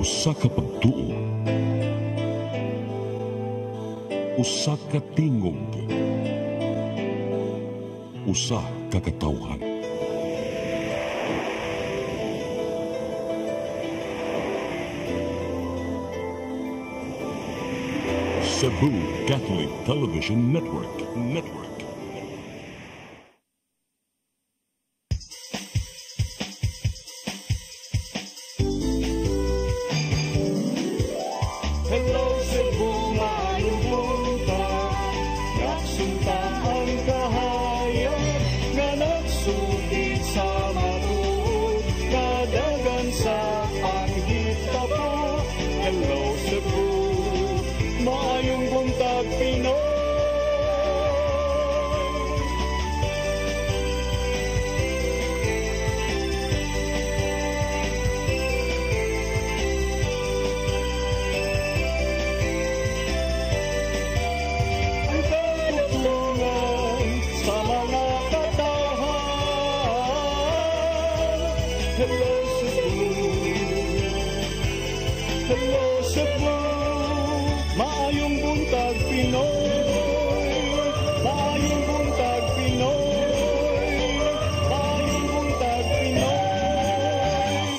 Usa ka pagtuo, usa ka tingog, usa ka katawhan. Cebu Catholic Television Network. Hello Cebu, maayong buntag. Nagsunta ang kahayag nga nagsugid sa matuod, kadagan sa panghita po. Hello Cebu, maayong buntag Pinoy. Ang pagtutulungan sa mga katawhan. Hello Cebu, hello Cebu, maayong buntag Pinoy. Maayong buntag Pinoy. Maayong buntag Pinoy.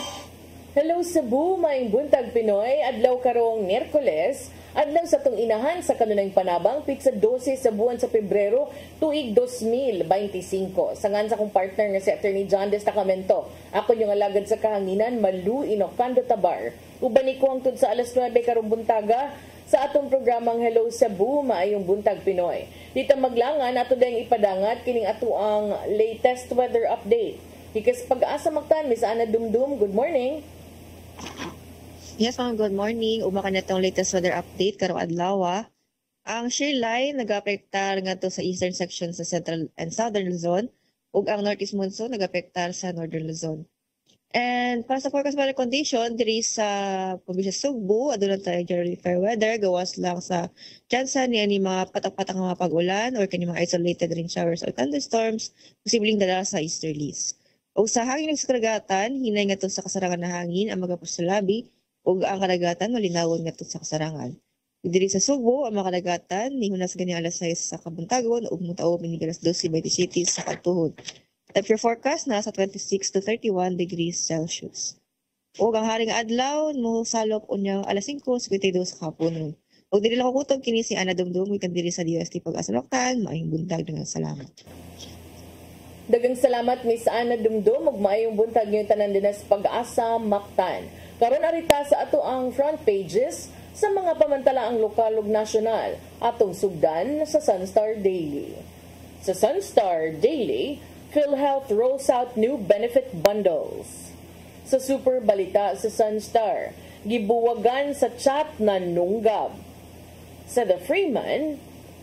Hello Cebu, maayong buntag Pinoy, adlaw karong Miyerkules, adlaw sa tong inahan sa kanunay panabang pitsa 12 sa buwan sa Pebrero tuig 2025. Sangan sa akong partner nga si Attorney John Destacamento. Ako yung alagad sa kahanginan, Malu Inocando Tabar. Uban ko hangtod sa alas 9 karong buntaga sa atong programang Hello Cebu, maayong buntag Pinoy. Dito maglangan ato dayang ipadangat kining ato ang latest weather update. Ikas pag-asa magtan, Miss Ana Dumdum, good morning. Yes, ma'am. Good morning. Umaka na itong latest weather update karong adlaw. Ang shear line nag-apektar nga to sa eastern section sa central and southern Luzon ug ang northeast monsoon nag-apektar sa northern Luzon. And para sa forecast weather condition diri sa probinsya Sugbo, aduna tayo generally fair weather, gawas lang sa tsansa ni mga patak-patak nga mga pag-ulan or kani mga isolated rain showers or thunderstorms posibleng dala sa easterlies. O sa hangin ng karagatan, hinay nga to sa kasarangan na hangin ang mga pusulabi ug ang karagatan malinawon nga to sa kasarangan. Diri sa Sugbo, ang mga karagatan nihunas gani alas 6 sa kabuntagon ug mutaob ni alas 12:27 sa katuhod. Temperature forecast nasa 26 to 31 degrees Celsius. Ug ang haring adlaw mo salop unyang alas 5:52 sa kapunon. Ug diri lang kutob kini si Ana Dumdum ikan diri sa DOST Pag-asa Loktal. Maayong buntag dengan salamat. Dagang salamat Miss Ana Dumdum ug maayong buntag niyo tanan dinas Pag-asa Mactan. Karon arita sa ato ang front pages sa mga pamantalaang lokal ug nasyonal atong sugdan sa Sunstar Daily. Sa Sunstar Daily, PhilHealth rolls out new benefit bundles. Sa Super Balita sa Sunstar, gibuwagan sa chat na nunggab. Sa The Freeman,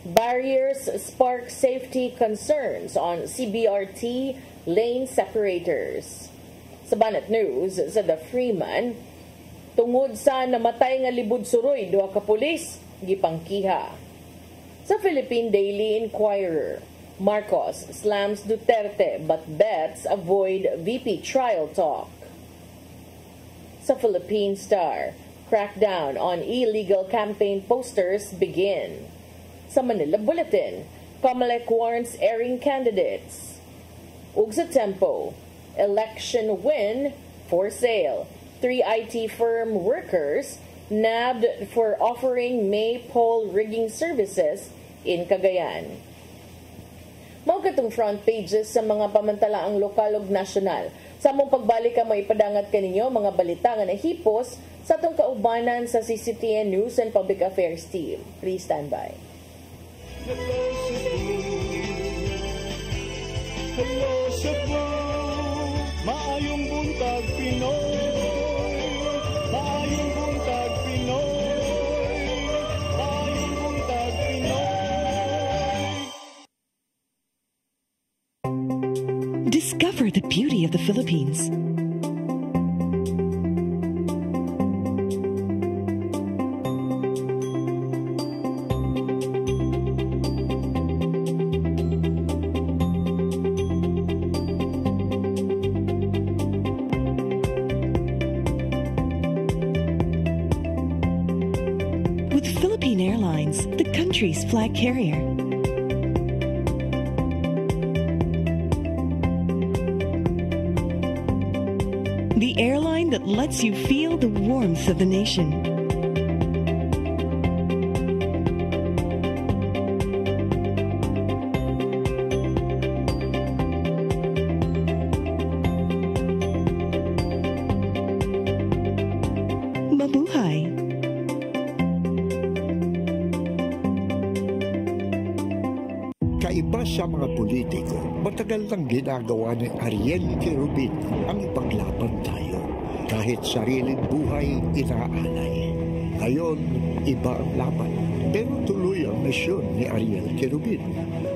barriers spark safety concerns on CBRT lane separators. Sa Banat News, sa The Freeman, tungod sa namatay nga libod suroy, duha ka pulis, gipangkiha. Sa Philippine Daily Inquirer, Marcos slams Duterte but bets avoid VP trial talk. Sa Philippine Star, crackdown on illegal campaign posters begin. Sa Manila Bulletin, Comelec warns airing candidates. Ug sa Tempo, election win for sale. 3 IT firm workers nabbed for offering May poll rigging services in Cagayan. Mao katong front pages sa mga pamantalaang lokal ug nasyonal. Sa among pagbalik ka maipadangat kaninyo mga balita nga nahipos sa atong kaubanan sa CCTN News and Public Affairs team. Please stand by. Hello Cebu, hello Cebu, maayong buntag Pinoy. Maayong buntag Pinoy. Maayong buntag Pinoy. Discover the beauty of the Philippines. with Philippine Airlines, the country's flag carrier. The airline that lets you feel the warmth of the nation. Mabuhay! Kaiba sa mga politiko, matagal nang ginagawa ni Ariel Querubin ang ipaglaban tayo. Kahit sariling buhay inaalay. Ngayon, iba ang laban. Pero tuloy ang misyon ni Ariel Querubin,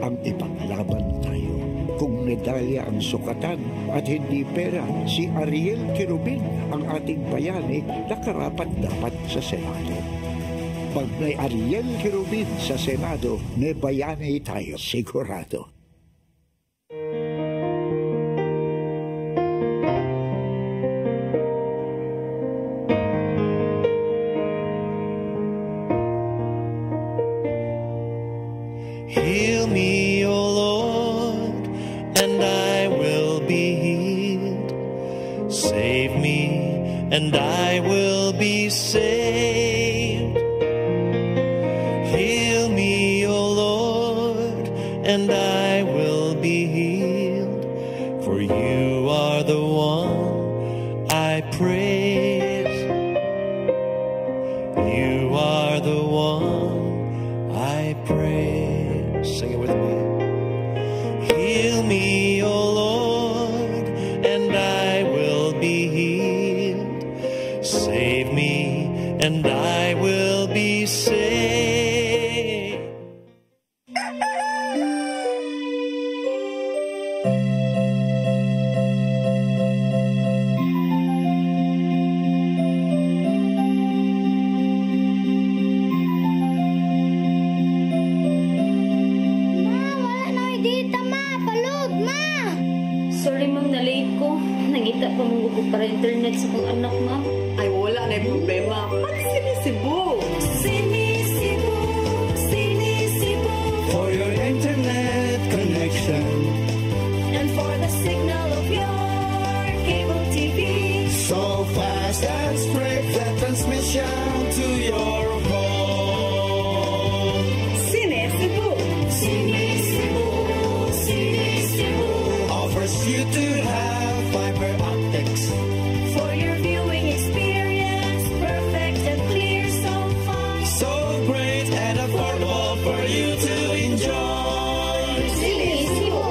ang ipaglaban tayo. Kung medalya ang sukatan at hindi pera, si Ariel Querubin ang ating bayani na karapat dapat sa Senado. Pag may Ariel Querubin sa Senado, may bayani tayo sigurado. Heal me, O Lord, and I will be healed. Save me, and I will be saved. Heal me, O Lord, and I will be healed. For you are the one I praise. You are the one I praise. Sing it with me. Heal me, O Lord, and I will be healed. Save me, and I will be saved. Sorry ma'am, na-late ko. Nangita pa mong ko para internet sa kong anak ma'am. Ay, wala na yung problema. Pag-sinisibo! Sinisibo, sinisibo. For your internet connection, And for the signal of your cable TV. so fast and straight the transmission to your home. Sinisibo, sinisibo, sinisibo. Offers you to have fiber optics. For your viewing experience, perfect and clear so far. So great and affordable for you to enjoy. Sinisibo.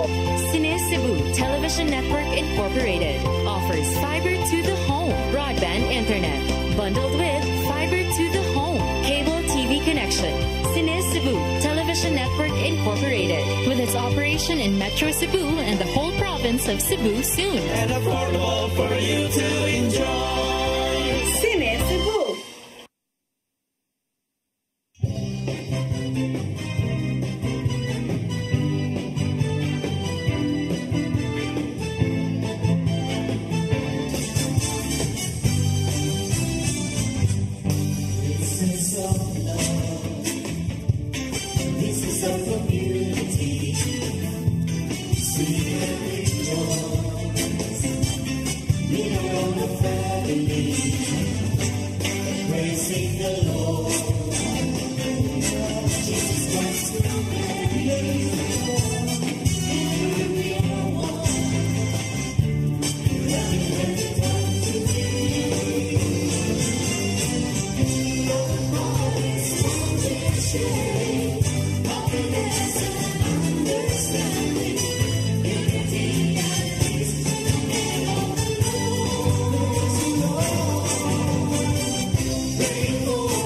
Sinisibo Television Network Incorporated offers fiber to the home broadband internet bundled with fiber to the home cable TV connection. Sinisibo Television Network Incorporated with its operation in Metro Cebu and the whole province of Cebu soon. And affordable for you to enjoy. Sinisibo. Rainbow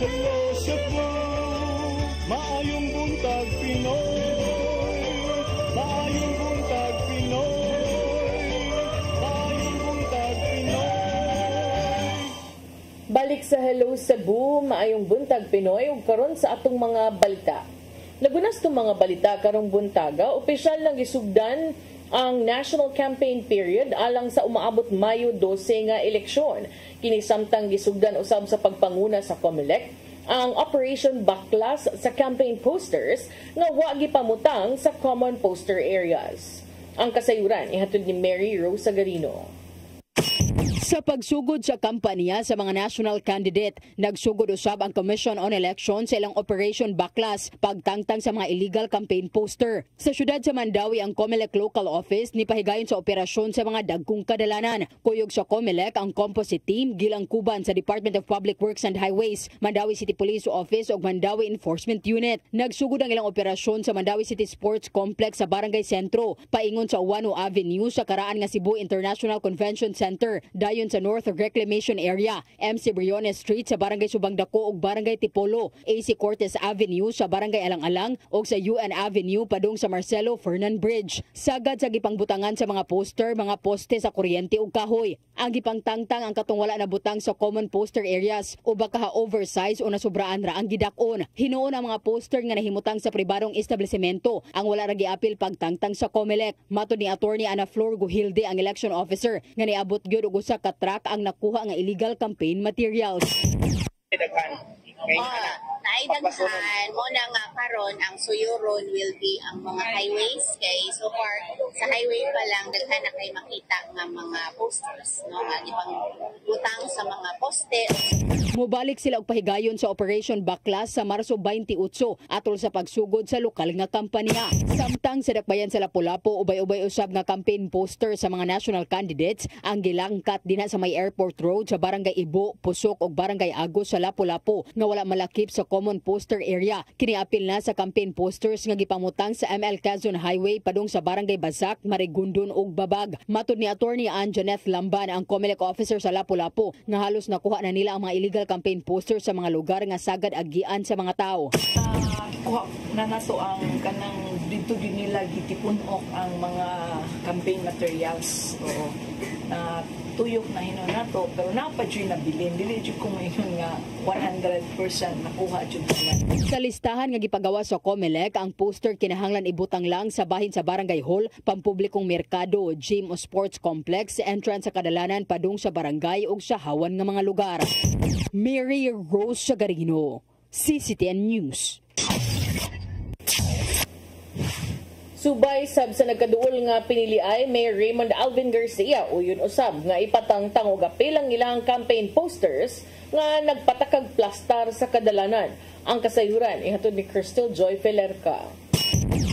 Hello Cebu, maayong buntag Pinoy. Maayong buntag Pinoy. Maayong buntag Pinoy. Balik sa Hello Cebu, maayong buntag Pinoy ug karon sa atong mga balita. Lagunas tong mga balita karong buntaga, opisyal nang gisugdan ang national campaign period alang sa umaabot Mayo 12 nga eleksyon. Kini samtang gisugdan usab sa pagpanguna sa COMELEC ang Operation Backlash sa campaign posters nga wa gipamutang sa common poster areas. Ang kasayuran ihatod ni Mary Rose Sagarino. Sa pagsugod sa kampanya sa mga national candidate, nagsugod usab ang Commission on Elections sa ilang Operation Backlash pagtangtang sa mga illegal campaign poster. Sa syudad sa Mandawi, ang COMELEC Local Office nipahigayon sa operasyon sa mga dagkong kadalanan. Kuyog sa COMELEC ang composite team gilangkuban sa Department of Public Works and Highways, Mandawi City Police Office ug Mandawi Enforcement Unit. Nagsugod ang ilang operasyon sa Mandawi City Sports Complex sa Barangay Sentro, paingon sa Uwano Avenue sa karaan nga Cebu International Convention Center, dayon sa North Reclamation Area, MC Briones Street sa Barangay Subang Dako ug Barangay Tipolo, AC Cortez Avenue sa Barangay Alang-Alang ug sa UN Avenue padung sa Marcelo Fernan Bridge. Sagad sa gipangbutangan sa mga poster, mga poste sa kuryente ug kahoy. Ang gipangtangtang ang katong wala na butang sa common poster areas o baka oversize o nasubraan ra ang gidakon. Hinuon ang mga poster nga nahimutang sa pribadong establishmento ang wala ra giapil pagtangtang sa COMELEC. Matud ni Attorney Ana Flor Guhilde, ang election officer, nga niabot gyud og usa ka truck ang nakuha nga illegal campaign materials. Naidaghan mo na nga karon ang suyuron will be ang mga highways kay so far sa highway pa lang daghan na kay makita nga mga posters no nga ipang butang sa mga poste. Mubalik sila og pahigayon sa Operation Backlash sa Marso 28 atol sa pagsugod sa lokal nga kampanya. Samtang sa dakbayan sa Lapu-Lapu, ubay-ubay usab nga campaign poster sa mga national candidates ang gilangkat dinha sa may Airport Road sa Barangay Ibo, Pusok ug Barangay Agos sa Lapu-Lapu nga wala malakip sa common poster area. Kiniapil na sa campaign posters nga gipamutang sa ML Quezon Highway padung sa Barangay Basak, Marigundon ug Babag. Matud ni Attorney Anjaneth Lamban, ang COMELEC officer sa Lapu-Lapu, nga halos nakuha na nila ang mga illegal campaign posters sa mga lugar nga sagad agian sa mga tao. Kuha na nato ang kanang dito din nila gitipunok ang mga campaign materials. Oo. Na tuyok na hinon nato pero napa jud nabilin dili jud ko ingon nga 100% nakuha jud na. Sa listahan nga gipagawa sa COMELEC, ang poster kinahanglan ibutang lang sa bahin sa barangay hall, pampublikong merkado, gym o sports complex, entrance sa kadalanan padung sa barangay ug sa hawan nga mga lugar. Mary Rose Sagarino, CCTN News. Subay sab sa nagkaduol nga piniliay, Mayor Raymond Alvin Garcia uyon usab nga ipatangtang og apilang ilang campaign posters nga nagpatakag plastar sa kadalanan. Ang kasayuran ihatod ni Crystal Joy Felerca.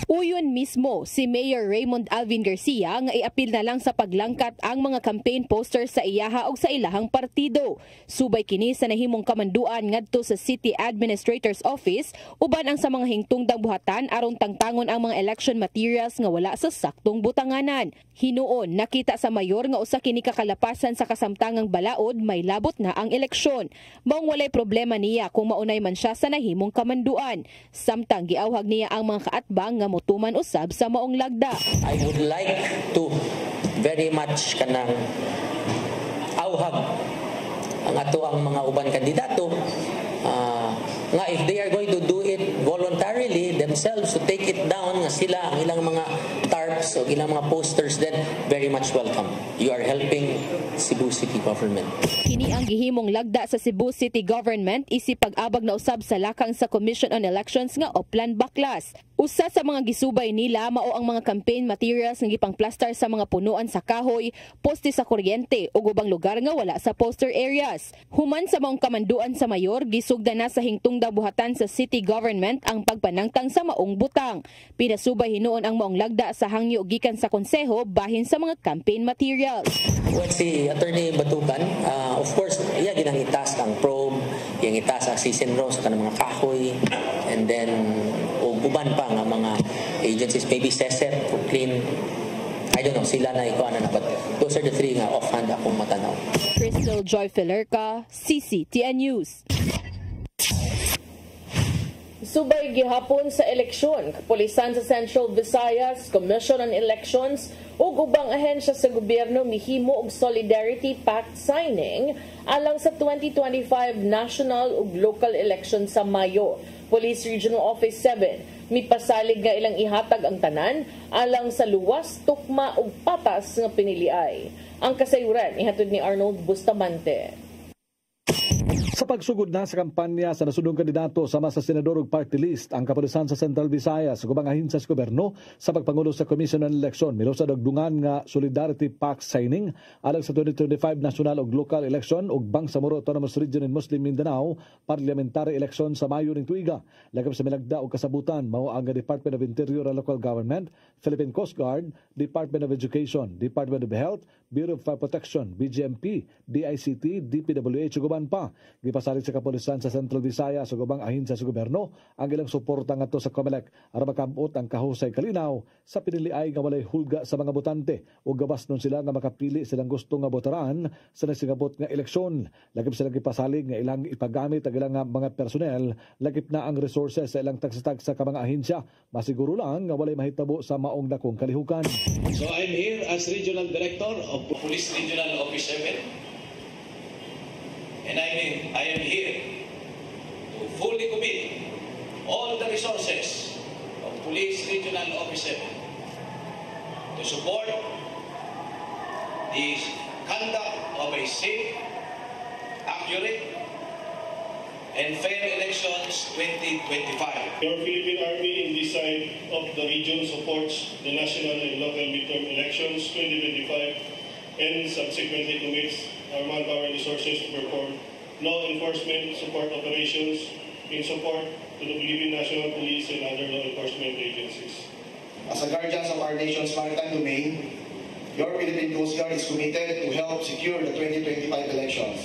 Uyon mismo si Mayor Raymond Alvin Garcia nga iapil na lang sa paglangkat ang mga campaign posters sa iyaha o sa ilahang partido. Subay kini sa nahimong kamanduan ngadto sa City Administrator's Office uban ang sa mga hingtungdang buhatan aron tangtangon ang mga election materials nga wala sa saktong butanganan. Hinuon nakita sa mayor nga usa kini kakalapasan sa kasamtangang balaod may labot na ang eleksyon. Maong walay problema niya kung maunay man siya sa nahimong kamanduan. Samtang giawhag niya ang mga kaatbang nga mutuman usab sa maong lagda. I would like to very much kanang awhag ang ato ang mga uban kandidato nga if they are going to do it voluntarily themselves to take it down nga sila ang ilang mga tarps o ilang mga posters, then very much welcome. You are helping Cebu City Government. Kini ang gihimong lagda sa Cebu City Government isip pag-abag na usab sa lakang sa Commission on Elections nga Oplan Backlash. Usa sa mga gisubay nila mao ang mga campaign materials nga gipang-plastar sa mga punuan sa kahoy, poste sa kuryente ug ubang lugar nga wala sa poster areas. Human sa maong kamanduan sa mayor, gisugda na sa hingtungdang buhatan sa city government ang pagpanangtang sa maong butang. Pinasubay hinuon ang maong lagda sa hangyo gikan sa konseho bahin sa mga campaign materials. Well, si Attorney Batukan, of course, iya ginang itas ang probe, yang itas ang season row sa kanang mga kahoy, and then uban pa nga mga agencies, maybe SESEP for clean, I don't know, sila na ikuha na, but those are the three nga offhand akong matanaw. Crystal Joy Felerca, CCTN News. Subay gihapon sa eleksyon, kapulisan sa Central Visayas, Commission on Elections ug ubang ahensya sa gobyerno mihimo og Solidarity Pact signing alang sa 2025 national ug local election sa Mayo. Police Regional Office 7 mipasalig nga ilang ihatag ang tanan alang sa luwas, tukma ug patas nga piniliay. Ang kasayuran ihatod ni Arnold Bustamante. Sa pagsugod na sa kampanya sa nasudong kandidato sama sa senador ug party list, ang kapulisan sa Central Visayas ug ubang ahensiya sa gobyerno sa pagpangulo sa Commission on Election milusad og dungan nga Solidarity Pact signing alang sa 2025 national ug local election ug Bangsamoro Autonomous Region in Muslim Mindanao parliamentary election sa Mayo ning tuiga. Lagab sa milagda ug kasabutan mao ang Department of Interior and Local Government, Philippine Coast Guard, Department of Education, Department of Health, Bureau of Fire Protection, BGMP, DICT, DPWH ug uban pa. Gipasalig sa kapulisan sa Central Visayas ug ubang ahensya sa gobyerno ang ilang suporta ngadto sa COMELEC aron makabot ang kahusay kalinaw sa piniliay nga walay hulga sa mga botante ug gabasnon sila nga makapili silang gusto nga botaran sa nasingabot nga eleksyon. Lagip sila gipasalig nga ilang ipagamit ang ilang mga personnel, lagip na ang resources sa ilang tagsa-tagsa ka mga ahensya, masiguro lang nga walay mahitabo sa maong dakong kalihukan. So I'm here as Regional Director of Police Regional Office 7. And I am here to fully commit all the resources of Police Regional Office 7 to support the conduct of a safe, accurate, and fair elections 2025. Your Philippine Army in this side of the region supports the national and local midterm elections 2025 and subsequently commits our manpower and resources to perform law enforcement support operations in support to the Philippine National Police and other law enforcement agencies. As a guardians of our nation's maritime domain, your Philippine Coast Guard is committed to help secure the 2025 elections.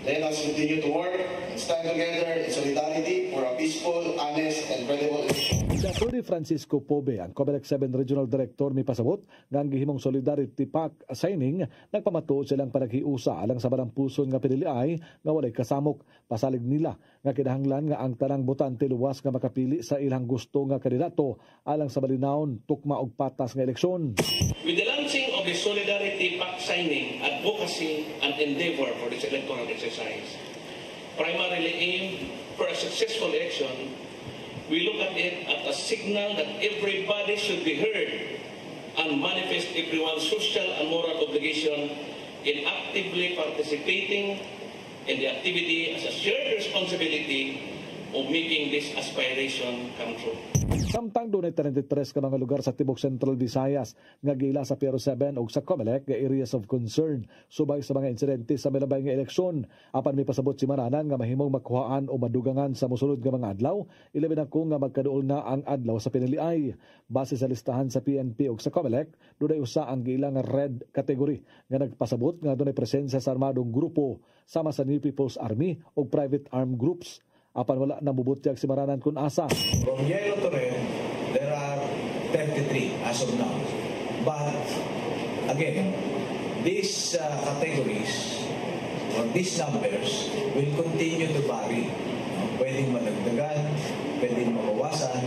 Let us continue to work and stand together in solidarity for a peaceful, honest, and credible election. Si Atty. Francisco Pobe, ang COMELEC 7 Regional Director, may pasabot nga ang gihimong Solidarity Pact signing nagpamatuod silang panaghiusa alang sa barang puson nga piniliay nga walay kasamok. Pasalig nila nga kinahanglan nga ang tanang botante luwas nga makapili sa ilang gusto nga kandidato alang sa malinawon, tukma ug patas nga eleksyon. With the launching of the Solidarity Pact signing, advocacy and endeavor for this electoral exercise primarily aimed for a successful election, we look at it as a signal that everybody should be heard and manifest everyone's social and moral obligation in actively participating in the activity as a shared responsibility of making this aspiration come true. Samtang dunay 33 ka mga lugar sa tibok Central Visayas nga gila sa Piero 7 ug sa COMELEC nga areas of concern subay sa mga insidente sa milabay nga eleksyon. Apan may pasabot si Maranan nga mahimong makuhaan o madugangan sa mosunod nga mga adlaw, ilabi na kung nga magkaduol na ang adlaw sa piniliay. Base sa listahan sa PNP ug sa COMELEC, dunay usa ang gila nga red category nga nagpasabot nga dunay presensya sa armadong grupo sama sa New People's Army ug private armed groups. Apan wala na bubutyag si Maranan kun asa. From yellow to red, there are 33 as of now. But again, these categories or these numbers will continue to vary. Pwedeng madagdagan, pwedeng mabawasan,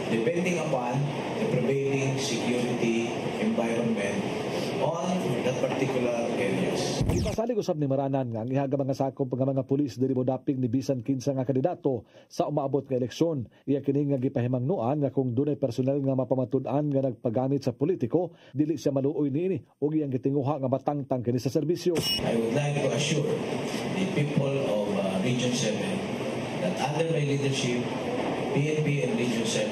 depending upon the prevailing security environment on that particular areas. Ipasalig usab ni Maranan nga ang ihaga mga sakop nga mga pulis diri modaping ni bisan kinsa nga kandidato sa umaabot nga eleksyon. Iya kini nga gipahimangnuan nga kung dunay personel nga mapamatud-an nga nagpagamit sa politiko, dili siya maluoy niini ug iyang gitinguha nga matangtang kini sa serbisyo. I would like to assure the people of Region 7 that under my leadership, PNP and Region 7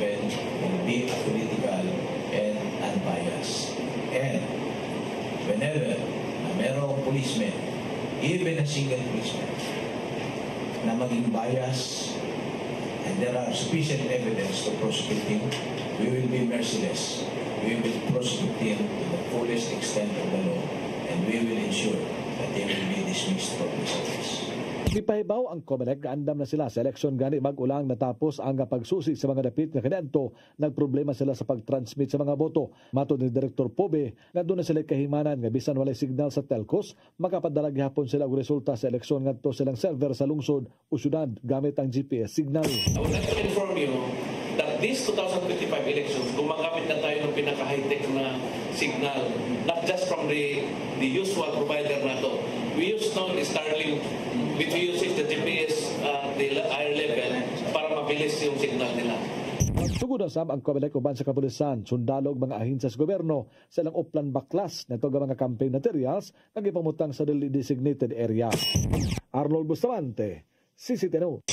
will be apolitical and unbiased. And whenever merong policeman, even a single policeman, na maging bias and there are sufficient evidence to prosecute him, we will be merciless. We will prosecute him to the fullest extent of the law and we will ensure that he will be dismissed from his office. Gipahibaw ang COMELEC nga andam na sila sa eleksyon gani mag-ulang natapos ang pagsusi sa mga dapit nga kanadto, nagproblema sila sa pag-transmit sa mga boto. Matod ni Direktor Pobe nga doon na sila kahimanan nga bisan walay signal sa telcos, makapadala gihapon sila og resulta sa eleksyon ngadto silang server sa lungsod o syudad gamit ang GPS signal. I would like to inform you that this 2025 elections, gumagamit na tayo ng pinaka-high-tech na signal, not just from the usual provider na to. We use now the Starlink, which we use the GPS the higher level para mabilis yung signal nila. Sugod na ang COMELEC uban sa kapulisan, sundalo ug mga ahensya sa gobyerno sa ilang uplan baklas na ito mga campaign materials nga gipamutang sa designated area. Arnold Bustamante, CCTV.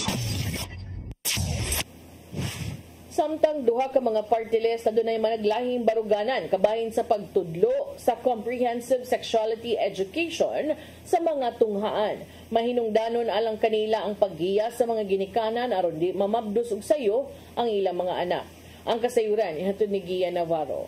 Samtang duha ka mga party list na dunay managlahing baruganan kabahin sa pagtudlo sa comprehensive sexuality education sa mga tunghaan. Mahinungdanon alang kanila ang paggiya sa mga ginikanan aron di mamabdos og sayo ang ilang mga anak. Ang kasayuran ihatod ni Gia Navarro.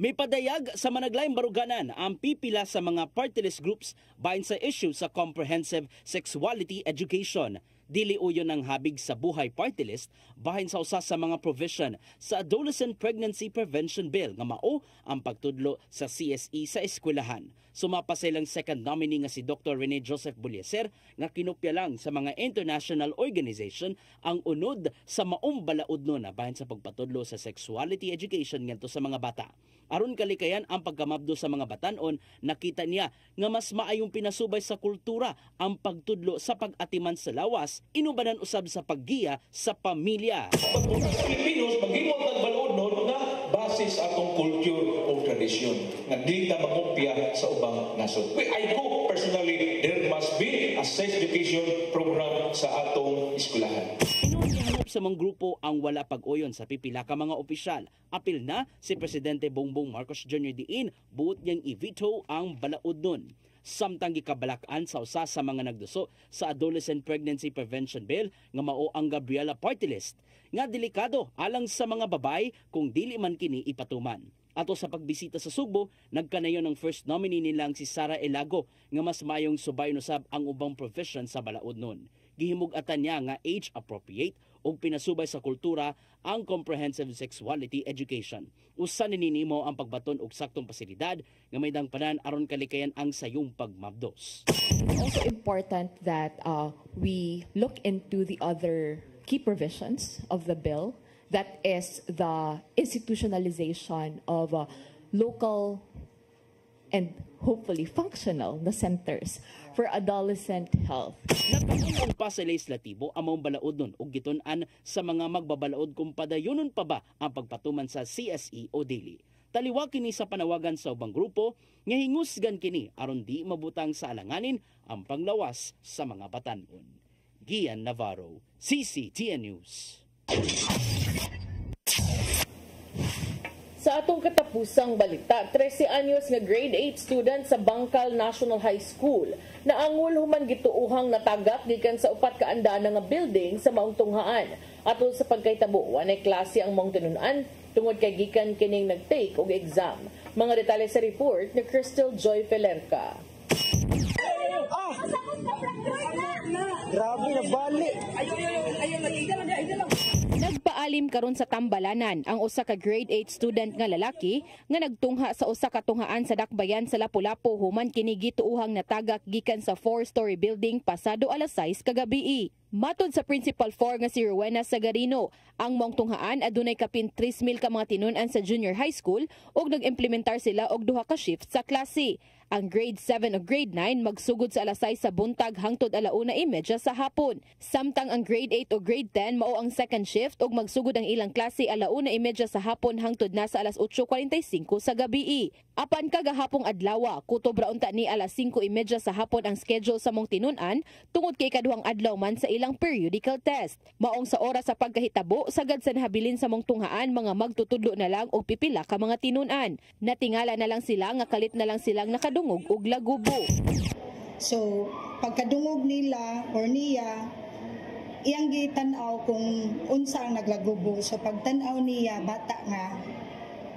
May padayag sa managlayang baruganan ang pipila sa mga party list groups bahin sa issue sa comprehensive sexuality education. Dili uyon ang habig sa buhay party list bahin sa usa sa mga provision sa Adolescent Pregnancy Prevention Bill nga mao ang pagtudlo sa CSE sa eskwelahan. Sumapa sa ilang second nominee nga si Dr. Rene Joseph Bulieser nga kinopya lang sa mga international organization ang unod sa maong balaod na bahin sa pagpatudlo sa sexuality education ngadto sa mga bata. Aron kalikayan ang pagkamabdo sa mga batanon, nakita niya nga mas maayong pinasubay sa kultura ang pagtudlo sa pag-atiman sa lawas, inubanan usab sa paggiya sa pamilya. Pilipinos, maghimot ng balaod nun na base sa atong culture o tradisyon na di ta mangopya sa ubang nasod. I hope personally there must be a sex education program sa atong eskwelahan. Sa mga grupo ang wala pag-uyon sa pipila ka mga opisyal. Apil na si Presidente Bongbong Marcos Jr. diin buot niyang i-veto ang balaod nun. Samtang gikabalakan sa usa sa mga nagduso sa Adolescent Pregnancy Prevention Bill nga mao ang Gabriela Party List nga delikado alang sa mga babay kung dili man kini ipatuman. Ato sa pagbisita sa Sugbo, nagkanayon ng first nominee nilang si Sara Elago nga mas mayong subayon usab ang ubang profession sa balaod nun. Gihimug-atan niya nga age-appropriate o pinasubay sa kultura ang comprehensive sexuality education. Usa nininimo ang pagbaton og saktong pasilidad nga may dangpanan aron kalikayan ang sayong pagmabdos. It's also important that we look into the other key provisions of the bill. That is the institutionalization of local and hopefully functional na centers for adolescent health. Nagpapungkong pa sa legislatibo ang mga balaod nun o gitun-an sa mga magbabalaod kung padayunon pa ba ang pagpatuman sa CSE o dili. Taliwa kini sa panawagan sa ubang grupo nga hingusgan kini aron di mabutang sa alanganin ang panglawas sa mga batanon. Gian Navarro, CCTN News. Sa atong katapusang balita, 13 anyos nga grade 8 student sa Bangkal National High School na angul human gituuhang natagak gikan sa upat ka andana nga building sa maong tunghaan. Atol sa pagkahitabo, wanay klase ang maong tinunan tungod kay gikan kining nag-take og exam. Mga detalye sa report ni Crystal Joy Felerca. Grabe na bali. Nagpaalim karon sa Tambalanan ang usa ka grade 8 student nga lalaki nga nagtungha sa usa ka tunghaan sa Dakbayan sa Lapu-Lapu human kini gituuhang natagak gikan sa 4-story building pasado alas 6 kagabi. Matod sa Principal 4 nga si Rowena Sagarino, ang maong tunghaan adunay kapin 3,000 ka mga tinun-an sa junior high school ug nag-implementar sila og duha ka shift sa klase. Ang grade 7 o grade 9 magsugod sa alas 6 sa buntag hangtod 1:30 sa hapon. Samtang ang grade 8 o grade 10 mao ang second shift ug magsugod ang ilang klase 1:30 sa hapon hangtod na sa alas 8:45 sa gabi. Apan kagahapong adlaw, kutob ra unta ni alas 5:30 sa hapon ang schedule sa mong tinun-an tungod kay kaduhang adlaw man sa ilang periodical test. Maong sa oras sa pagkahitabo, sagad sa nahabilin sa mong tunghaan mga magtutudlo na lang og pipila ka mga tinun-an. Natingala na lang sila nga kalit na lang silang nakadungog og lagubo. So, pagkadungog nila or niya, iyang gitan-aw kung unsa ang naglagubo. So, pagtan-aw niya, bata nga,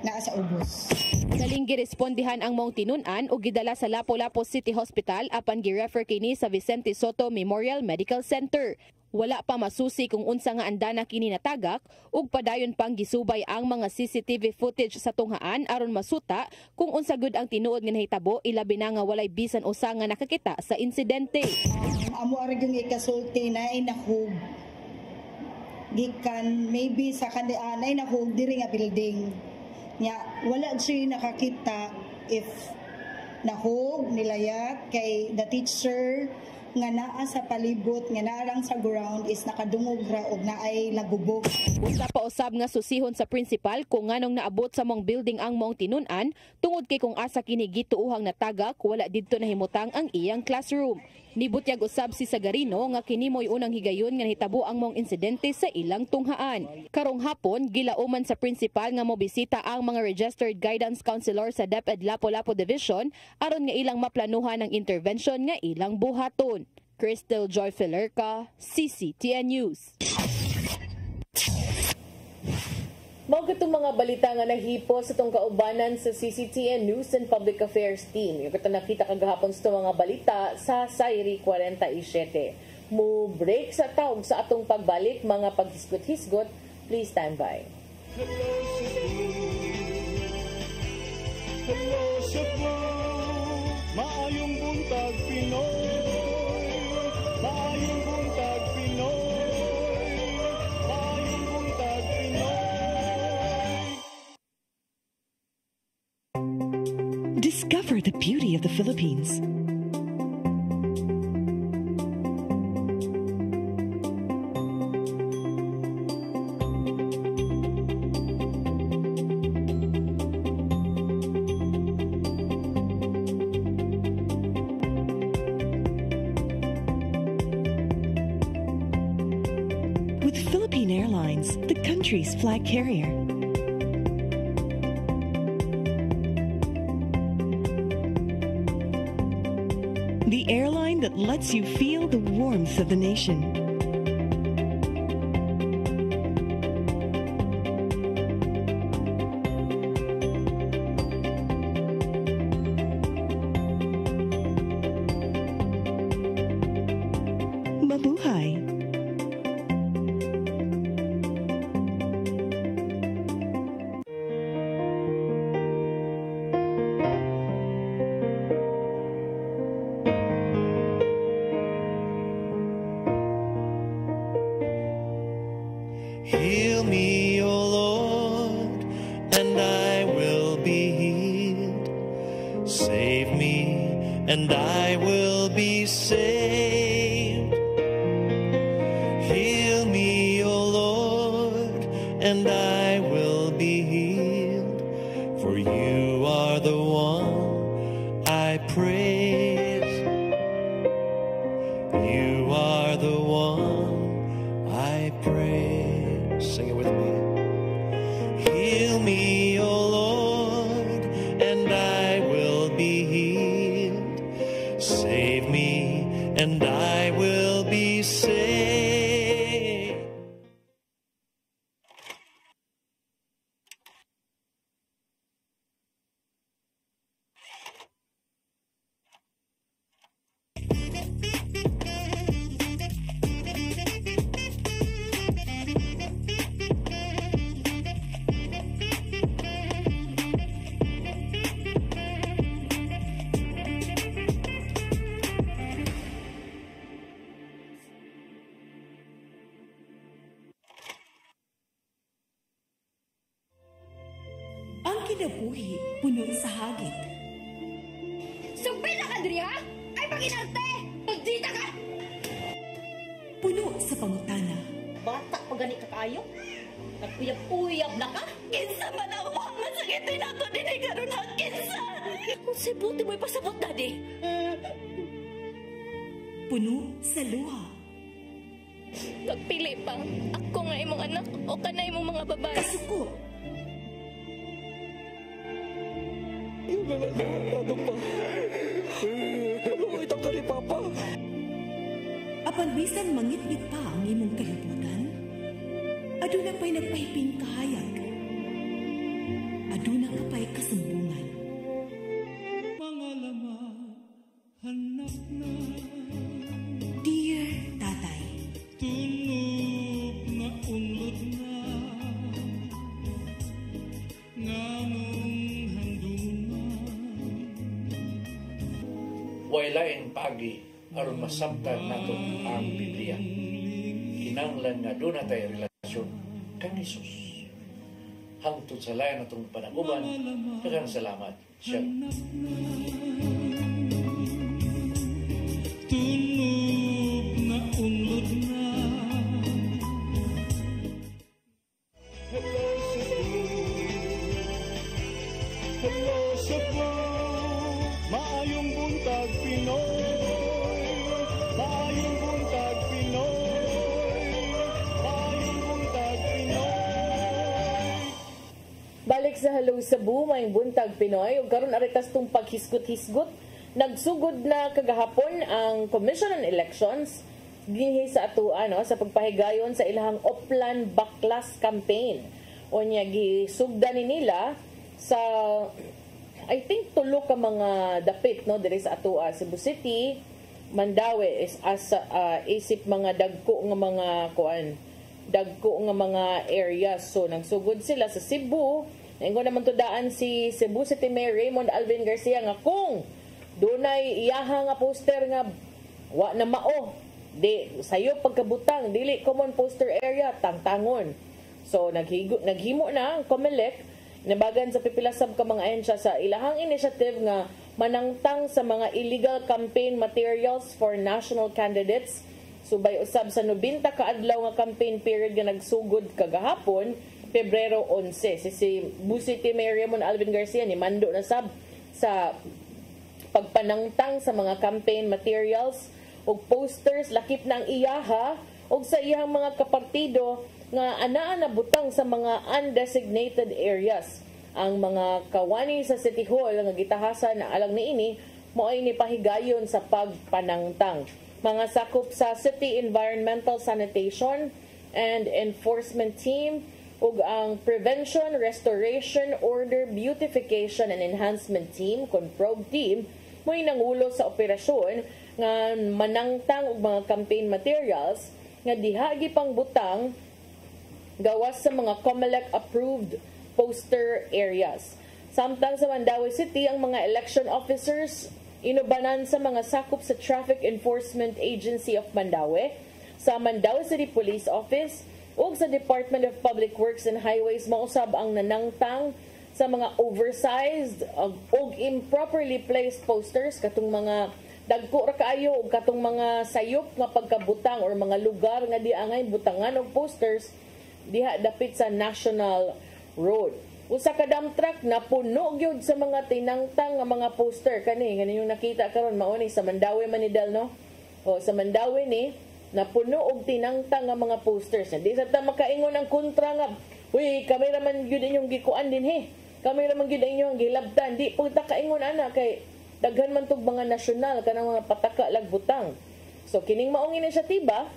naa sa ubos. Galing girespondihan ang maong tinunan o gidala sa Lapu-Lapu City Hospital apan gi-refer kini sa Vicente Soto Memorial Medical Center. Wala pa masusi kung unsa nga andana kini natagak ug padayon pang gisubay ang mga CCTV footage sa tunghaan aron masuta kung unsa gud ang tinuod nga nahitabo ilabi na nga walay bisan usa nga nakakita sa insidente. Amo ari gyung ikasulti na inahug. Gikan maybe sa kandian ay nahug diri nga building. Nya wala siya nakakita if nahug nilayat kay the teacher nga naa sa palibot nga narang sa ground is nakadungog ra og naay lagubog. Usa pa usab nga susihon sa principal kung nganong naabot sa mong building ang mong tinun-an tungod kay kung asa kini gituuhang natagak wala didto nahimutang ang iyang classroom. Nibutyag usab si Sagarino nga kini mo'y unang higayon nga nahitabo ang mong insidente sa ilang tunghaan. Karong hapon gilauman sa principal nga mobisita ang mga registered guidance counselor sa DepEd Lapu-Lapu Division aron nga ilang maplanuhan ang intervention nga ilang buhaton. Crystal Joy Filerca, CCTN News. Mao katong mga balita nga nahipo sa tong kaubanan sa CCTN News and Public Affairs Team. Yung katong nakita kagahapon sa mga balita sa Sairi 47. Mo break sa tawag sa atong pagbalik mga paghisgot-hisgot. Please stand by. Hello Cebu, maayong buntag Pinoy. Maayong buntag Pinoy. Maayong buntag Pinoy. Discover the beauty of the Philippines. With Philippine Airlines, the country's flag carrier. The airline that lets you feel the warmth of the nation. Mabuhay! Heal me, O Lord, and I will be healed. Save me, and I will be saved. Heal me, O Lord, and I will be healed. For you are the one I praise. You are the one I praise. Sing it with me. Heal me, O Lord, and I will be healed. Save me, and I will be saved. Ang kinabuhi, puno sa hagit. Sugpil na ka, Dri, ha? Ay, pag-inarte! Magdita ka! Puno sa pangutana. Bata pa gani ka kayo? Nagpuyab-puyab na ka? Kinsa man ang mga sakitin ako din ay karoon na kinsa! Kung sibuti mo'y pasabot, Daddy. Puno sa luha. Nagpili pang ako nga imong anak o kanay imong mga babae. Kasuko. Yung nananado pa. Ano itang kani, Papa? Apan bisan mangit-ngit pa ang imong kalibutan, aduna pa'y nagpahiping kahayag. Aduna nakapay kasambungan. Mga lama, hanap na. Dear Tatay, Tulog na unlod na. Nganong handungan. Wailain pagi aron masabtan nato ang Biblia. Kinahanglan nga doon natay relasyon kang Hesus. Hangtod sa layan natong panaguban, daghang salamat. Siya. Tulog na unlod na. Hello Cebu, hello Cebu, maayong buntag Pinoy, maayong buntag Pinoy, maayong buntag Pinoy. Balik sa Hello Cebu, may buntag Pinoy, ug karon aritas tong paghisgot-hisgot. Nagsugod na kagahapon ang Commission on Elections ginhi sa atuan sa pagpahigayon sa ilahang Oplan Baklas campaign. Unya gisugdan ni nila sa I think tulo ka mga dapit diri sa atua, Cebu City, Mandaue is as isip mga dagko nga mga dagko nga mga areas. So nagsugod sila sa Cebu. Naingon naman tudaan si Cebu City Mayor Raymond Alvin Garcia nga kung dunay iyaha nga poster nga wa na mao di sayo pagkabutang dili common poster area tangtangon. So naghimo na ang COMELEC nabagan sa pipilasab ka mga ahensya sa ilahang initiative nga manangtang sa mga illegal campaign materials for national candidates. Subay usab sa 90 ka adlaw nga campaign period nga nagsugod kagahapon Pebrero 11. Si Cebu City Mayor Raymond Alvin Garcia ni mando na sab sa pagpanangtang sa mga campaign materials ug posters lakip na ang iyaha ug sa iyang mga kapartido nga anaa na butang sa mga undesignated areas. Ang mga kawani sa City Hall nga gitahasan na alang niini mao ay nipahigayon sa pagpanangtang. Mga sakop sa City Environmental Sanitation and Enforcement Team ug ang Prevention, Restoration, Order, Beautification and Enhancement Team, CONPROG Team, mo'y nangulo sa operasyon nga manangtang og mga campaign materials nga diha gipang butang gawas sa mga COMELEC approved poster areas. Samtang sa Mandaue City, ang mga election officers inubanan sa mga sakop sa Traffic Enforcement Agency of Mandaue, sa Mandaue City Police Office ug sa Department of Public Works and Highways mausab ang nanangtang sa mga oversized ug improperly placed posters katong mga dagko ra kaayo ug katong mga sayop nga pagkabutang or mga lugar nga di angay butangan og posters diha dapit sa National Road. Usa ka dump truck na puno gyud sa mga tinangtang nga mga poster kani yung nakita karon mao ni sa Mandaue Manidal no. O sa Mandaue ni napuno og tinangtang nga mga posters. Di sa ta makaingon ang kontra nga, uy, kami raman gyud inyong gikuan din he. Kami raman gyud inyong gilabtan. Di pud ta kaingon ana kay daghan man tog mga nasyonal kanang mga pataka lagbutang. So kining maong inisyatiba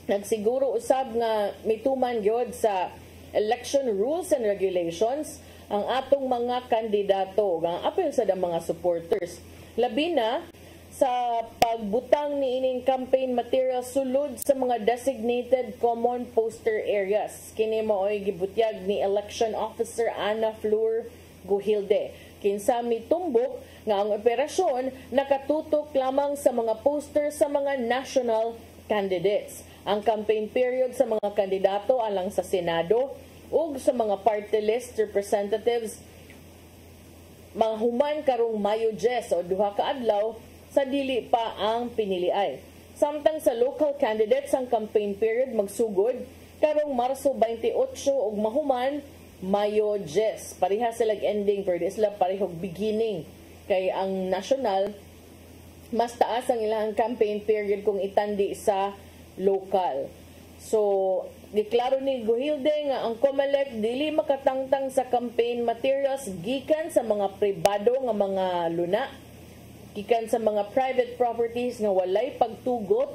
nagsiguro usab nga mituman gyud sa election rules and regulations ang atong mga kandidato ang apil sa mga supporters. Labi na sa pagbutang ni ining campaign material sulod sa mga designated common poster areas. Kini mao'y gibutyag ni Election Officer Ana Flor Guhilde. Kinsa mitumbok nga ang operasyon nakatutok lamang sa mga poster sa mga national candidates. Ang campaign period sa mga kandidato alang sa Senado ug sa mga party list representatives mahuman karong Mayo 10 o duha ka adlaw sa dili pa ang piniliay. Samtang sa local candidates ang campaign period magsugod karong Marso 28 ug mahuman Mayo 10. Pareha sila ending pero sila parehog beginning kay ang national mas taas ang ilang campaign period kung itandi sa local. So deklaro ni Guhilde nga ang COMELEC dili makatangtang sa campaign materials gikan sa mga pribado nga mga luna, gikan sa mga private properties nga walay pagtugot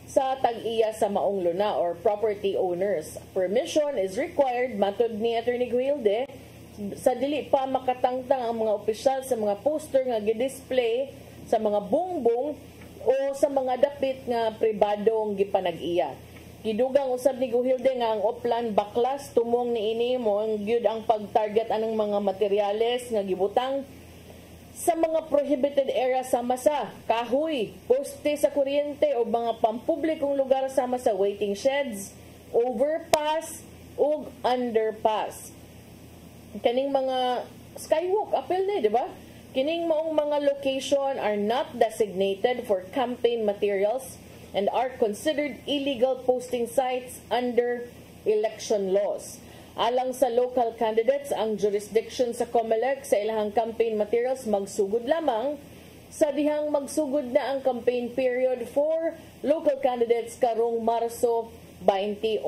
sa tag-iya sa maong luna or property owners. Permission is required, matud ni Attorney Guhilde, sa dili pa makatangtang ang mga opisyal sa mga poster nga gidisplay sa mga bungbong o sa mga dapit nga pribadong gipanag-iya. Gidugang usab ni Guhilde nga ang Oplan Baklas tumong niini mo ang gyud ang pag-target anang mga materyales nga gibutang sa mga prohibited area sama sa kahoy, poste sa kuryente o mga pampublikong lugar sama sa waiting sheds, overpass o underpass. Kaning mga skywalk apil ni, di ba? Kining maong mga location are not designated for campaign materials and are considered illegal posting sites under election laws. Alang sa local candidates, ang jurisdiction sa COMELEC sa ilahang campaign materials magsugod lamang sa dihang magsugod na ang campaign period for local candidates karong Marso 28.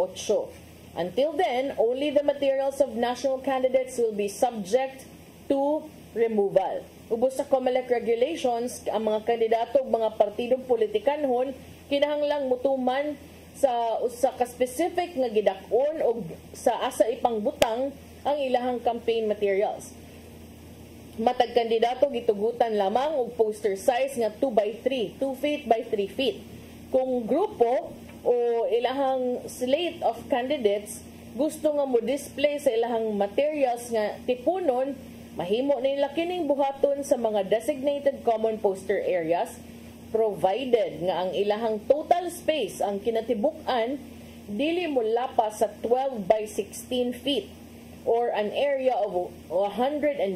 Until then, only the materials of national candidates will be subject to removal. Ubos sa COMELEC regulations, ang mga kandidato ug mga partidong politikanhon kinahanglang mutuman sa usa ka specific nga gidak-on o sa asa ipangbutang ang ilahang campaign materials. Matag kandidato gitugutan lamang og poster size nga 2x3, 2 feet by 3 feet. Kung grupo o ilahang slate of candidates gusto nga mo display sa ilahang materials nga tipunon, mahimo nila kining buhaton sa mga designated common poster areas provided nga ang ilahang total space ang kinatibuk-an dili mo lapas sa 12 by 16 feet or an area of 192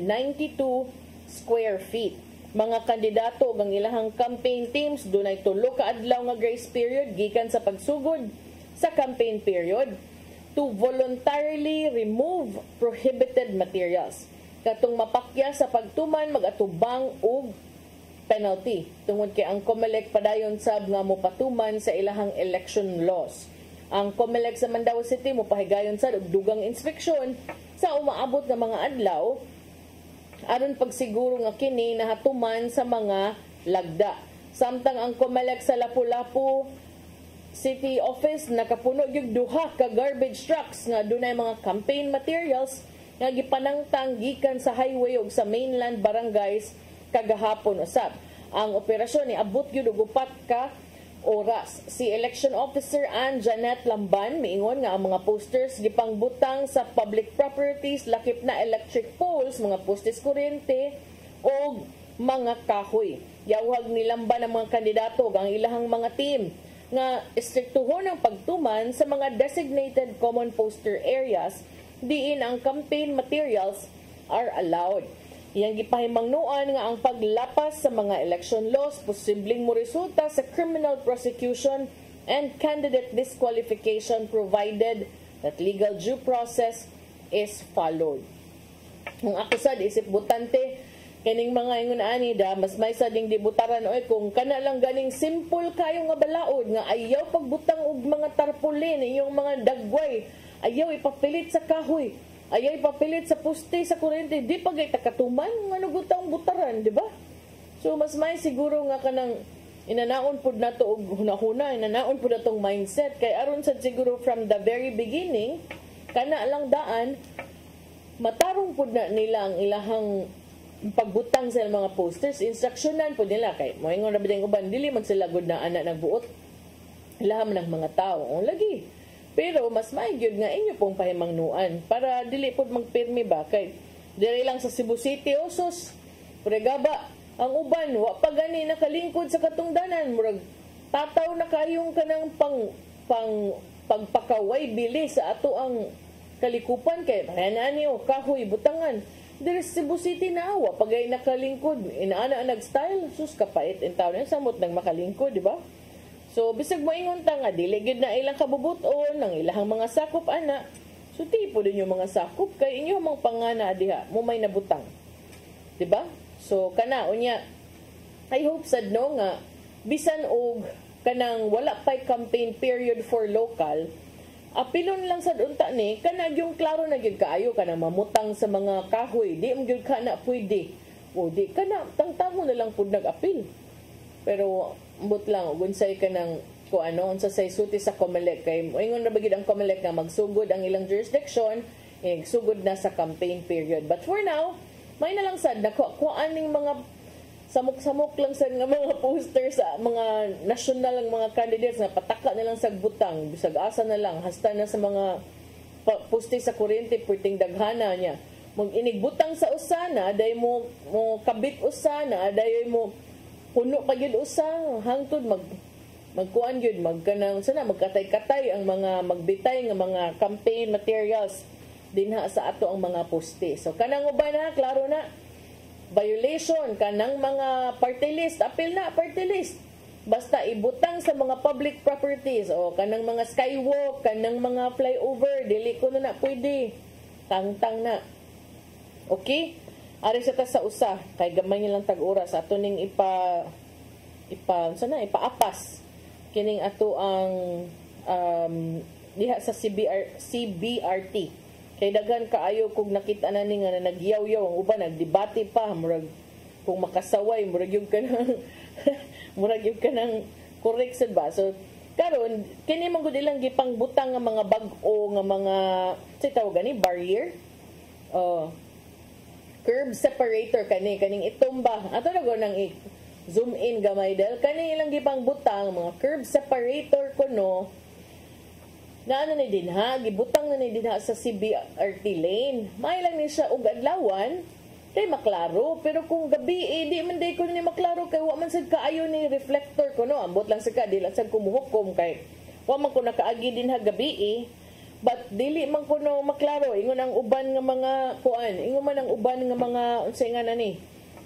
square feet. Mga kandidato ug ang ilahang campaign teams dunay 3 ka adlaw nga grace period gikan sa pagsugod sa campaign period to voluntarily remove prohibited materials. Katong mapakya sa pagtuman magatubang og penalty tungod kay ang COMELEC padayon sab nga mopatuman sa ilahang election laws. Ang COMELEC sa Mandaue City mopahigayon sad og dugang inspeksyon sa umaabot nga mga adlaw aron pagsiguro nga kini nahatuman sa mga lagda. Samtang ang COMELEC sa Lapu-Lapu City Office nakapuno gyud 2 ka garbage trucks nga dunay mga campaign materials nga gipanangtang gikan sa highway ug sa mainland barangays kagahapon usab. Ang operasyon ni abot gyud og 4 ka oras. Si Election Officer Ann Janet Lamban miingon nga ang mga posters gipangbutang sa public properties lakip na electric poles, mga postes kuryente o mga kahoy. Yawhag ni Lamban ang mga kandidato ug ang ilahang mga team nga istriktuhon ang pagtuman sa mga designated common poster areas diin ang campaign materials are allowed. Iyang gipahimangnuan nga ang paglapas sa mga election laws posibleng moresulta sa criminal prosecution and candidate disqualification provided that legal due process is followed. Kung ako sad isip butante kining mga ingon ani da mas may sading dibutaran oy kung kana lang ganing simple kayo nga balaod nga ayaw pagbutang og mga tarpaulin inyong mga dagway, ayaw ipapilit sa kahoy, ayaw ipapilit sa poste sa kuryente, di pa gay takatuman nga nagutang butaran, di ba? So mas may siguro nga kanang inanaon pud nato og hunahuna, inanaon pud natong mindset kay aron sad siguro from the very beginning kana lang daan matarong pud na nila ang ilahang pagbutang sa mga posters, instruksyonan pud nila kay moingon ra bidang uban dili man sila gud na ana nagbuot ilaham ng mga tao o lagi. Pero mas maayod nga inyo pong pahimangnuan para dili pud magpirmi ba kay diri lang sa Cebu City osos pregaba ang uban wa pa gani nakalingkod sa katungdanan murag tataw na kayong kanang pagpakaway bili sa ato ang kalikupan kay bayanani o kahoy butangan diri sa Cebu City na awa pagay nakalingkod inaana nag-style sus kapait in taon samot nang makalingkod di ba? So bisag moingon ta nga dili gid na ilang kabubuton ng ilahang mga sakop ana. So tipo din yung mga sakop kay inyo mga pangana diha mo may nabutang. Di ba? So kana unya I hope sad no nga bisan og kanang wala pay campaign period for local apilon lang sad unta ni kana yung klaro na gyud kaayo kana mamutang sa mga kahoy di mo gyud kana pwede o di kana tangtang na lang pud nag-apil pero ambot lang ug unsay kanang unsa say suti sa COMELEC kay moingon ra bagid ang COMELEC nga magsugod ang ilang jurisdiction sugod na sa campaign period. But for now, may na lang sad nakuhaan ning mga samok-samok lang sa nga mga poster sa mga national ng mga candidates nga pataka na lang sa butang, bisag asa na lang hasta na sa mga poste sa kuryente puting daghana niya. Mag inigbutang sa usana, day mo kabit usana, day mo puno pa gyud usa hangtod magkuan gyud magkanang sana magkatay-katay ang mga magbitay nga mga campaign materials dinha sa ato ang mga poste. So kanang uban na klaro na violation kanang mga party list, apil na party list. Basta ibutang sa mga public properties o kanang mga skywalk, kanang mga flyover, dili ko na pwede. Tangtang na. Okay? Ari sa ta sa usa kay gamay nilang tag-oras ato ning ipaapas kining ato ang diha sa CBRT. Kay daghan kaayo kung nakita na ni nga nagyaw-yaw ang uban nagdebate pa murag kung makasaway murag yung kanang murag yung kanang correct sad ba. So karon kini man gud ilang gipang butang nga mga bag-o nga mga say tawag gani barrier. Curb separator kaning itumba. Ato na go nang zoom in gamay del kani ilang gipang butang mga curb separator kuno na ano ni dinha, gibutang na ni dinha sa CBRT lane. May lang ni siya og adlawan, kay maklaro. Pero kung gabi, di man day ko ni maklaro, kay wa man sad kaayo ni reflector ko, no? Ambot lang sa ka, di lang sad kumuhukom, kay wa man ko nakaagi dinha gabi, but dili man ko no maklaro. Ingon ang uban nga mga kuan, ingon man ang uban nga mga, unsay nga na ni,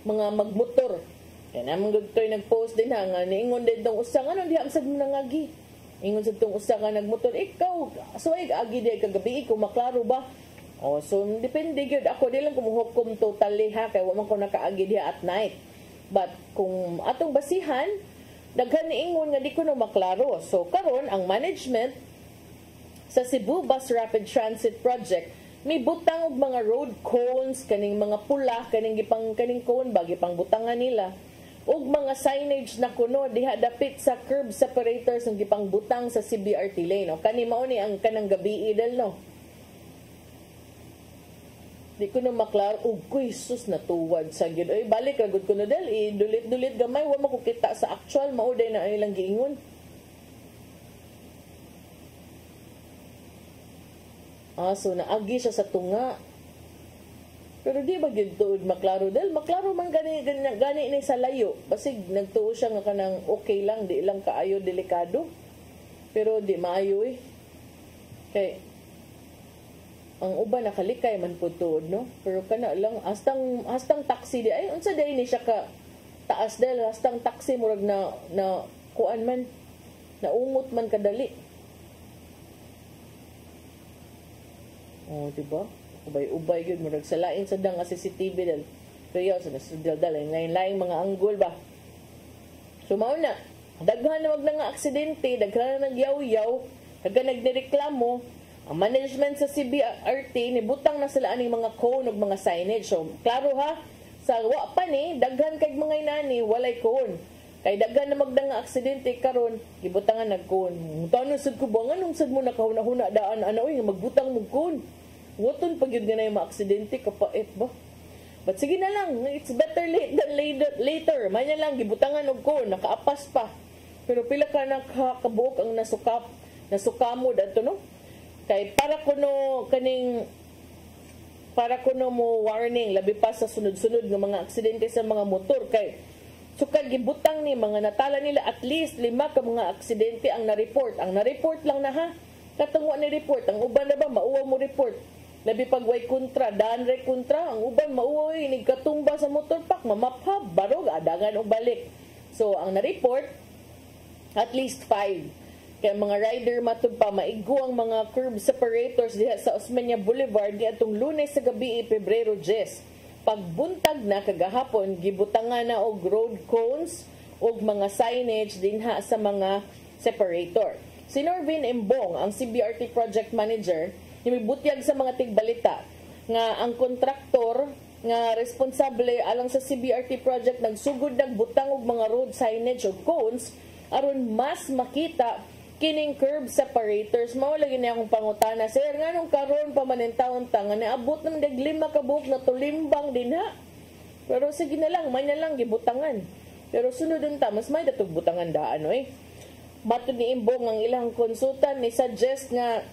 mga magmotor. Kaya naman gagtoy nag-post din ha, nga niingon din itong usang, ano di hamsad mo nangagi? Ingon sa itong usa ka nagmotor, ikaw, so ay agi di kagabi, kung maklaro ba? O, so, depende yun. Ako di lang kumuhukom totally ha, kaya waman ko nakaagi di at night. But, kung atong basihan, daghan ni ingon nga di ko na maklaro. So, karon ang management sa Cebu Bus Rapid Transit Project, may butang og mga road cones, kaning mga pula, kaning cone ba, gipang butangan nila. Ug mga signage na kuno diha dapit sa curb separators ng gipang butang sa CBRT lane. O kani mao ni ang kanang gabi idel no. Di ko na maklaro ug kuisus na tuwad sa gyud. Ay balik ra gud kuno del dulit-dulit gamay wa makukita sa actual mao day na ilang giingon. So naagi siya sa tunga. Pero di ba gyud tuod maklaro del? Maklaro man gani ni sa layo. Basig nagtuo siya nga kanang okay lang, di lang kaayo delikado. Pero di maayo eh. Kay ang uban nakalikay man pud tuod no. Pero kana lang hastang taxi di ay unsa day ni siya ka taas del hastang taxi murag na kuan man naungot man kadali. Oh, diba? Ubay yun, murag sa lain sa dang CCTV dal. Pero sa nasudal dal, lain-lain mga anggol ba. So mauna, daghan na wag na nga aksidente, daghan na nagyaw-yaw, daghan nagdireklamo, ang management sa CBRT nibutang na sila aning mga cone ug mga signage. So klaro ha, sa wa pa ni daghan kay mga inani walay cone. Kay daghan na magdang nga aksidente karon, gibutangan nag-cone. Tano sad ko ba nganong sad mo nakahuna-huna daan ana oy magbutang mo cone. Waton pag yun ganay maaksidente kapait ba? But sige na lang, it's better late than later. May na lang, gibutangan og ko, nakaapas pa. Pero pila ka nakakabuok ang nasukamo dato no? Kay para kuno mo warning, labi pa sa sunod-sunod ng mga aksidente sa mga motor. Kay sukad gibutang ni mga natala nila at least 5 ka mga aksidente ang na-report. Ang na-report lang na ha. Katungwa ni report. Ang uban na ba, mauwa mo report. Labi pag way kontra, daan ray kontra, ang uban mauoy, nigkatumba sa motor park, mamapha, barog, adangan o balik. So, ang na-report, at least 5. Kaya mga rider matod pa, maigo ang mga curb separators diha sa Osmeña Boulevard di atong Lunes sa gabi, Pebrero 10. Pagbuntag na kagahapon, gibutangan na og road cones og mga signage dinha sa mga separator. Si Norvin Imbong, ang CBRT project manager, nimibutyag sa mga tigbalita nga ang kontraktor nga responsable alang sa CBRT project nagsugod nagbutang og mga road signage o cones aron mas makita kining curb separators mao lagi niya akong pangutana, sir, nganong karon pa man ang taon tangan niabot nang daglima ka buok na tulimbang din ha. Pero sige na lang, may na lang gibutangan. Pero sunod unta mas may datog butangan daan oy. Matod ni Imbong ang ilang konsultan ni suggest nga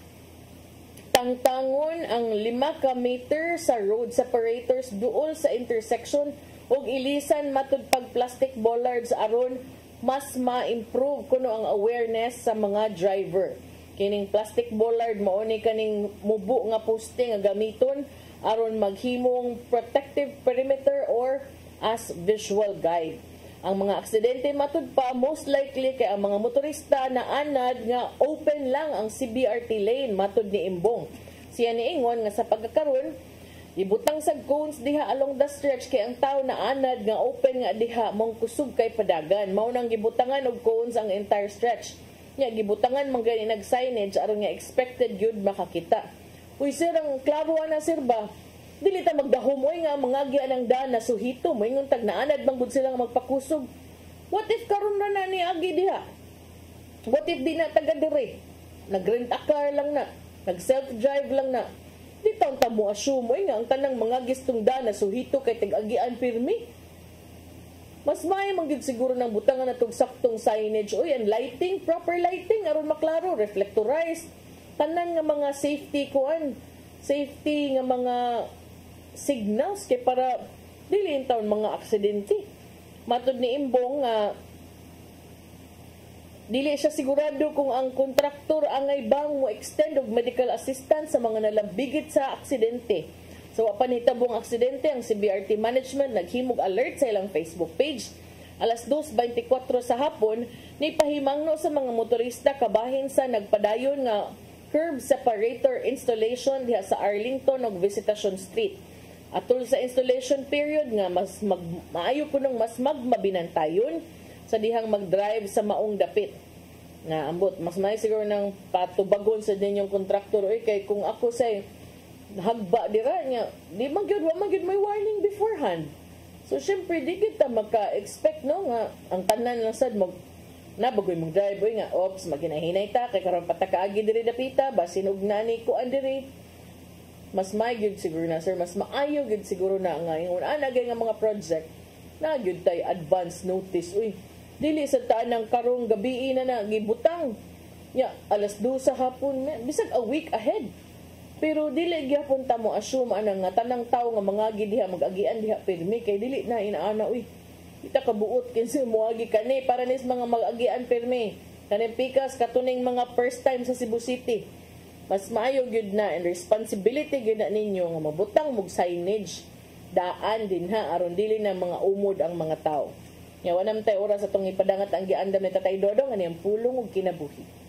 tangtangon ang 5 ka meter sa road separators duol sa intersection ug ilisan matud pag plastic bollards aron mas ma-improve kuno ang awareness sa mga driver. Kining plastic bollard mao ni kaning mubo nga poste nga gamiton aron maghimong protective perimeter or as visual guide. Ang mga aksidente matud pa most likely kay ang mga motorista na anad nga open lang ang CBRT lane matud ni Imbong. Siya niingon nga sa pagkakaroon ibutang sa cones diha along the stretch kay ang tao na anad nga open nga diha mong kusog kay padagan. Mao nang gibutangan og cones ang entire stretch. Nya gibutangan man gani nag signage aron nga expected gyud makakita. Uy sir, ang klaro na sir ba? Dili ta magdahom oy nga mga gian ang daan na suhito mo ingon tag naanad man gud sila magpakusog. What if karon na ni agi diha? What if di na taga dire? Nag-rent a car lang na, nag self-drive lang na. Di taon ta mo assume nga ang tanang mga gistong dana suhito kay tag-agian pirmi. Mas may manggid siguro ng butangan na tong saktong signage oy and lighting, proper lighting aron maklaro, reflectorized. Tanan nga mga safety nga mga signals kay para dili taon mga aksidente. Matud ni Imbong dili siya sigurado kung ang kontraktor angay bang mo extend og medical assistance sa mga nalambigit sa aksidente. So apan hitabong aksidente ang CBRT management naghimog alert sa ilang Facebook page. Alas 2:24 sa hapon ni pahimangno sa mga motorista kabahin sa nagpadayon nga curb separator installation diha sa Arlington ug Visitation Street. Atol sa installation period nga maayo kunong mas magmabinantayon sa dihang mag-drive sa maong dapit. Nga ambot mas may siguro ng patubagon sa dinyong kontraktor oy kay kung ako say hagba dira nya di magyud may warning beforehand. So syempre di kita maka-expect no nga ang tanan lang sad nabagoy mong drive oy nga ops maginahinay ta kay karon patakaagi diri dapita basin og nani ko andiri. Mas may gyud siguro na sir, mas maayo gyud siguro na nga ingon anagay nga mga project na gyud tay advance notice uy dili sa taan ng karong gabi na gibutang nya alas 2 sa hapon bisag a week ahead. Pero dili gyapon ta mo assume anang nga tanang tawo nga mga diha mag-agian diha pirmi kay dili na inaana uy kita kabuot kinsa moagi kani para nis mga mag-agian pirmi kaning pikas katuning mga first time sa Cebu City. Mas maayo gyud na and responsibility gyud na ninyo nga mabutang mog signage daan din ha aron dili na mga umod ang mga tao. Nya wa nam tay oras atong ipadangat ang giandam ni Tatay Dodong ani ang pulong ug kinabuhi.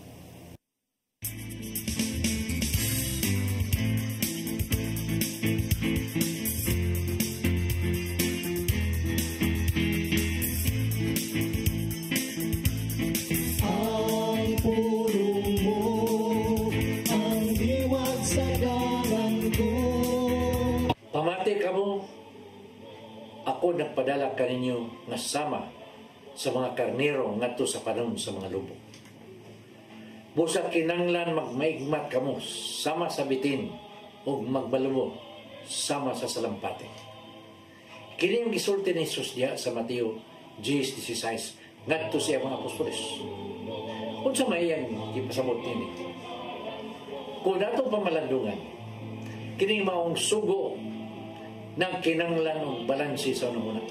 Ako nagpadala kaninyo nga sama sa mga karnero ngadto sa panon sa mga lubong. Busa kinanglan magmaigmat kamo sama sa bitin ug magbalumo sama sa salampate. Kini ang gisulti ni Jesus diha sa Mateo 10:16 ngadto sa mga apostoles. Unsa may iyang gipasabot nini? Kung natong pamalandungan, kini maong sugo ng kinanglan og balansi sa una.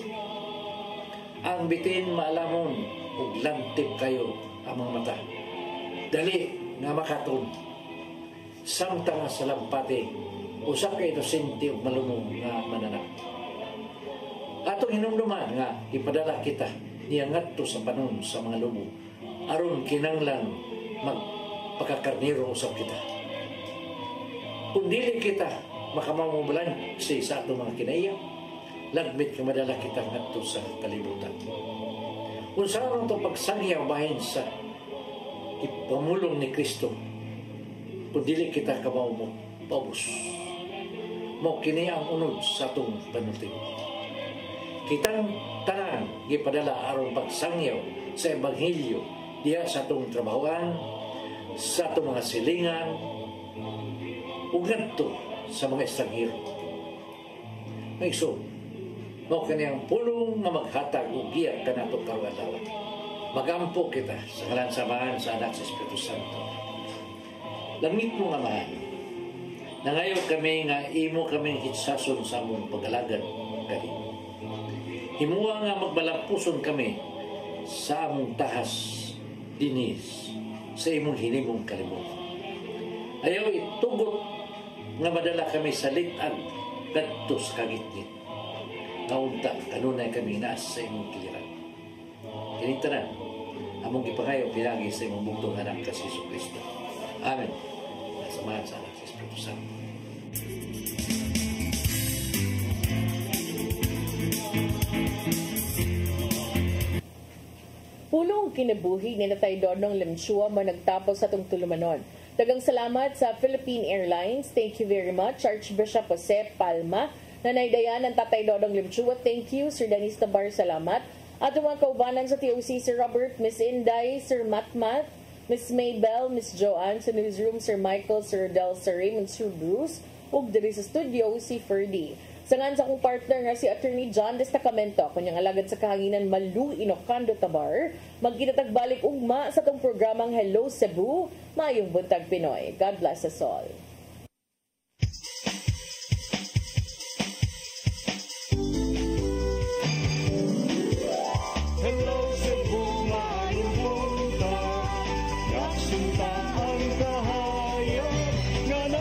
Ang bitin maalamon ug lantip kayo ang mga mata. Dali nga makaton. Samtang sa lampate usa ka inosente ug malumong nga mananap. Atong hinumduman nga ipadala kita niya ngadto sa panon sa mga lumo aron kinanglan magpakakarnero usab kita. Kung dili kita makamamubulan sa atong mga kinaiya, lagmit ka madala kita ngadto sa kalibutan. Kung saan itong pagsangyaw bahin sa ipamulong ni Kristo, kung dili kita kamao paubos, mo kini ang unod sa atong panutin. Kitang tanan gipadala aron pagsangyaw sa Ebanghelyo diya sa atong trabahoan, sa itong mga silingan ug ngadto sa mga estranghero. May so, mao kaniyang pulong nga maghatag og giya kanato karong adlaw. Magampo kita sa ngalan samahan sa Anak sa Espiritu Santo. Langit mo nga mahal, nangayo kami nga imo kaming hitsason sa among pag-alagad kani. Himuwa nga magbalampuson kami sa among tahas dinis sa imong hinimong kalibutan. Ayaw itugot nga madala kami sa litan kadto sa kagitgit. Naunta kanunay kami nas sa imong kiliran. Kini tanan among gipangayo pinagi sa imong bugtong anak ka si Jesucristo. Amen. Samahan sa Anak sa Espiritu Santo. Pulong kinabuhi ni Natay Dodong Lemchua managtapos sa itong tulumanon. Dagang salamat sa Philippine Airlines. Thank you very much. Archbishop Jose Palma. Nanay Dayan ng Tatay Dodong Lemchua. Thank you. Sir Danis Tabar, salamat. At mga kaubanan sa TOC, Sir Robert, Miss Inday, Sir Matmat, Miss Maybell, Miss Joanne, sa newsroom, Sir Michael, Sir Del, Sir Raymond, Sir Bruce, ug diri sa studio, si Ferdy. Sangan sa akong partner nga si Attorney John Destacamento, kanyang alagad sa kahanginan Malu Inocando Tabar, magkinatagbalik ugma sa itong programang Hello Cebu, Maayong Buntag Pinoy. God bless us all. Hello Cebu, maayong buntag, nagsunta